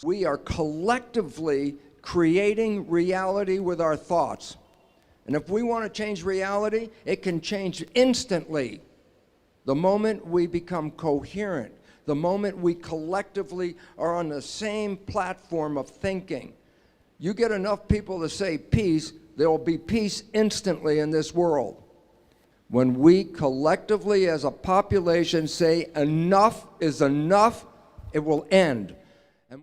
We are collectively creating reality with our thoughts. And if we want to change reality, it can change instantly. The moment we become coherent, the moment we collectively are on the same platform of thinking. You get enough people to say peace, there will be peace instantly in this world. When we collectively as a population say enough is enough, it will end. And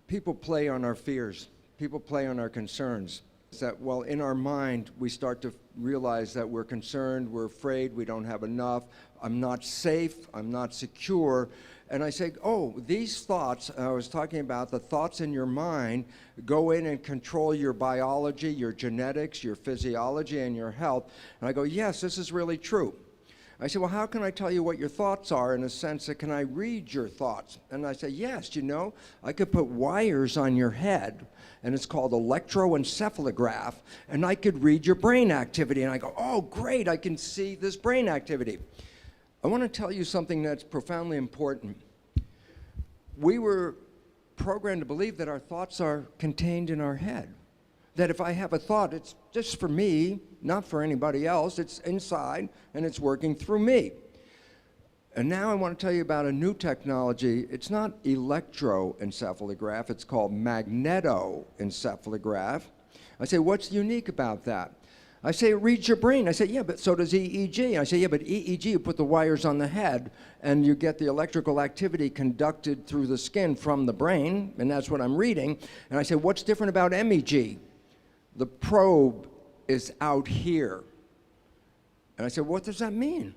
people play on our fears. People play on our concerns. That, well, in our mind, we start to realize that we're concerned, we're afraid, we don't have enough, I'm not safe, I'm not secure. And I say, oh, these thoughts, I was talking about the thoughts in your mind, go in and control your biology, your genetics, your physiology, and your health. And I go, yes, this is really true. I say, well, how can I tell you what your thoughts are in a sense that can I read your thoughts? And I say, yes, you know, I could put wires on your head, and it's called electroencephalograph, and I could read your brain activity. And I go, oh, great, I can see this brain activity. I want to tell you something that's profoundly important. We were programmed to believe that our thoughts are contained in our head. That if I have a thought, it's just for me, not for anybody else. It's inside, and it's working through me. And now I want to tell you about a new technology. It's not electroencephalograph. It's called magnetoencephalograph. I say, what's unique about that? I say, it reads your brain. I say, yeah, but so does EEG. I say, yeah, but EEG, you put the wires on the head, and you get the electrical activity conducted through the skin from the brain, and that's what I'm reading. And I say, what's different about MEG? The probe is out here. And I said, what does that mean?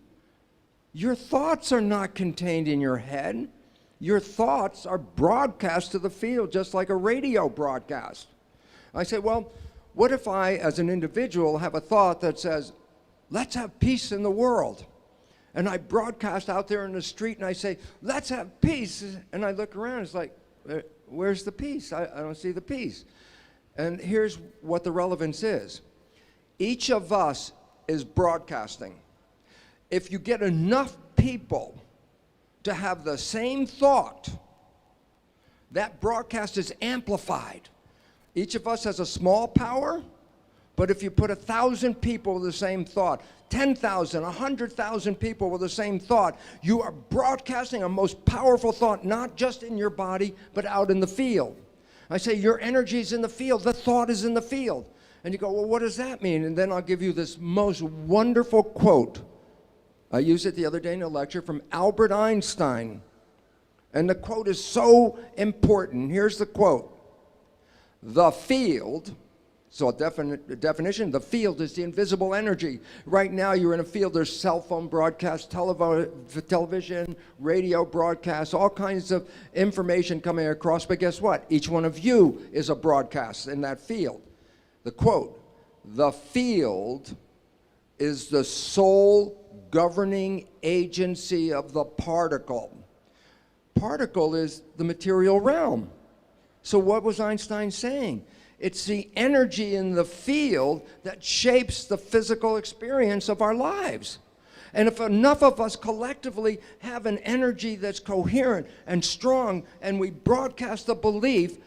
Your thoughts are not contained in your head. Your thoughts are broadcast to the field just like a radio broadcast. I said, well, what if I, as an individual, have a thought that says, let's have peace in the world? And I broadcast out there in the street and I say, let's have peace. And I look around, it's like, where's the peace? I don't see the peace. And here's what the relevance is. Each of us is broadcasting. If you get enough people to have the same thought, that broadcast is amplified. Each of us has a small power, but if you put 1,000 people with the same thought, 10,000, 100,000 people with the same thought, you are broadcasting a most powerful thought, not just in your body, but out in the field. I say, your energy is in the field, the thought is in the field. And you go, well, what does that mean? And then I'll give you this most wonderful quote. I used it the other day in a lecture from Albert Einstein. And the quote is so important. Here's the quote. The field, so a definition, the field is the invisible energy. Right now you're in a field, there's cell phone broadcasts, television, radio broadcasts, all kinds of information coming across, but guess what? Each one of you is a broadcast in that field. The quote, the field is the sole governing agency of the particle. Particle is the material realm. So what was Einstein saying? It's the energy in the field that shapes the physical experience of our lives. And if enough of us collectively have an energy that's coherent and strong, and we broadcast the belief,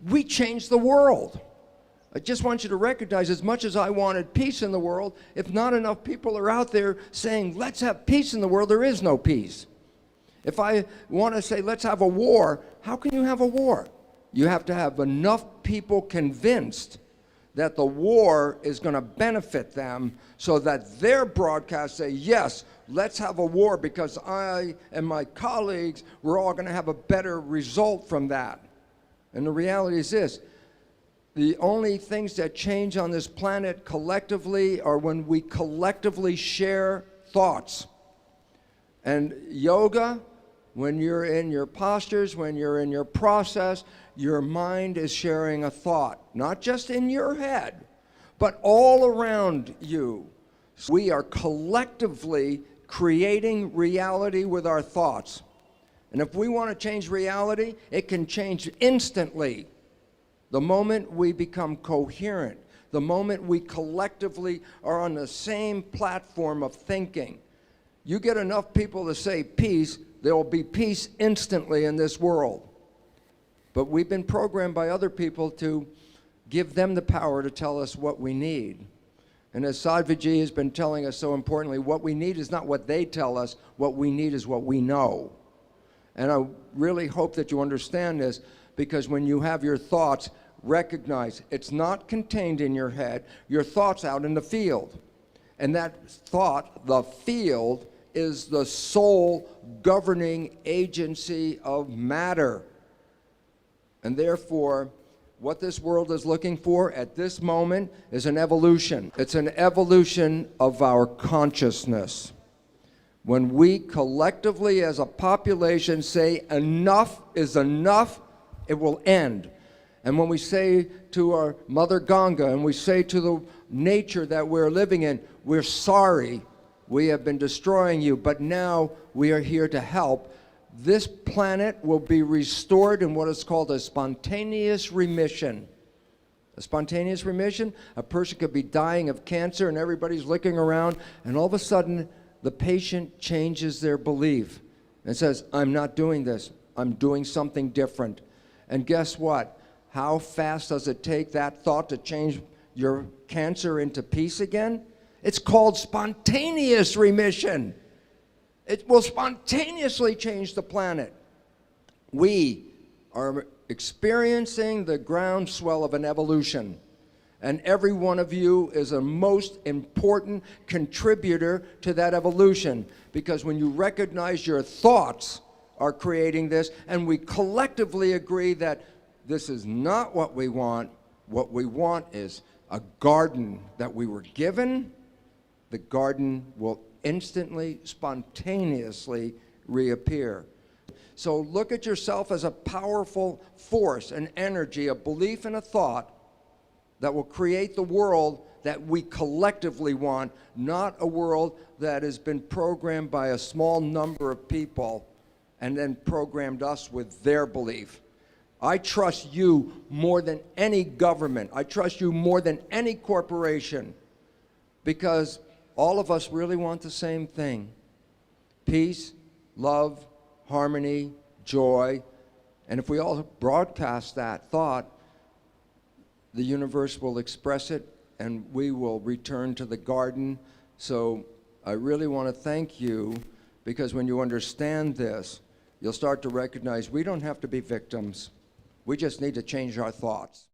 we change the world. I just want you to recognize, as much as I wanted peace in the world, if not enough people are out there saying, let's have peace in the world, there is no peace. If I want to say, let's have a war, how can you have a war? You have to have enough people convinced that the war is going to benefit them so that their broadcasts say, yes, let's have a war because I and my colleagues, we're all going to have a better result from that. And the reality is this. The only things that change on this planet collectively are when we collectively share thoughts. And yoga, when you're in your postures, when you're in your process, your mind is sharing a thought, not just in your head, but all around you. We are collectively creating reality with our thoughts. And if we want to change reality, it can change instantly. The moment we become coherent, the moment we collectively are on the same platform of thinking. You get enough people to say peace, there will be peace instantly in this world. But we've been programmed by other people to give them the power to tell us what we need. And as Sadhviji has been telling us so importantly, what we need is not what they tell us, what we need is what we know. And I really hope that you understand this, because when you have your thoughts, recognize it's not contained in your head, your thoughts out in the field. And that thought, the field, is the sole governing agency of matter. And therefore, what this world is looking for at this moment is an evolution. It's an evolution of our consciousness. When we collectively as a population say enough is enough, it will end. And when we say to our Mother Ganga and we say to the nature that we're living in, we're sorry, we have been destroying you, but now we are here to help, this planet will be restored in what is called a spontaneous remission. A spontaneous remission, a person could be dying of cancer and everybody's looking around, and all of a sudden the patient changes their belief and says, I'm not doing this, I'm doing something different. And guess what? How fast does it take that thought to change your cancer into peace again? It's called spontaneous remission. It will spontaneously change the planet. We are experiencing the groundswell of an evolution. And every one of you is a most important contributor to that evolution. Because when you recognize your thoughts are creating this, and we collectively agree that this is not what we want is a garden that we were given, the garden will instantly, spontaneously reappear. So look at yourself as a powerful force, an energy, a belief and a thought that will create the world that we collectively want, not a world that has been programmed by a small number of people and then programmed us with their belief. I trust you more than any government. I trust you more than any corporation, because all of us really want the same thing: peace, love, harmony, joy. And if we all broadcast that thought, the universe will express it and we will return to the garden. So I really want to thank you, because when you understand this, you'll start to recognize we don't have to be victims. We just need to change our thoughts.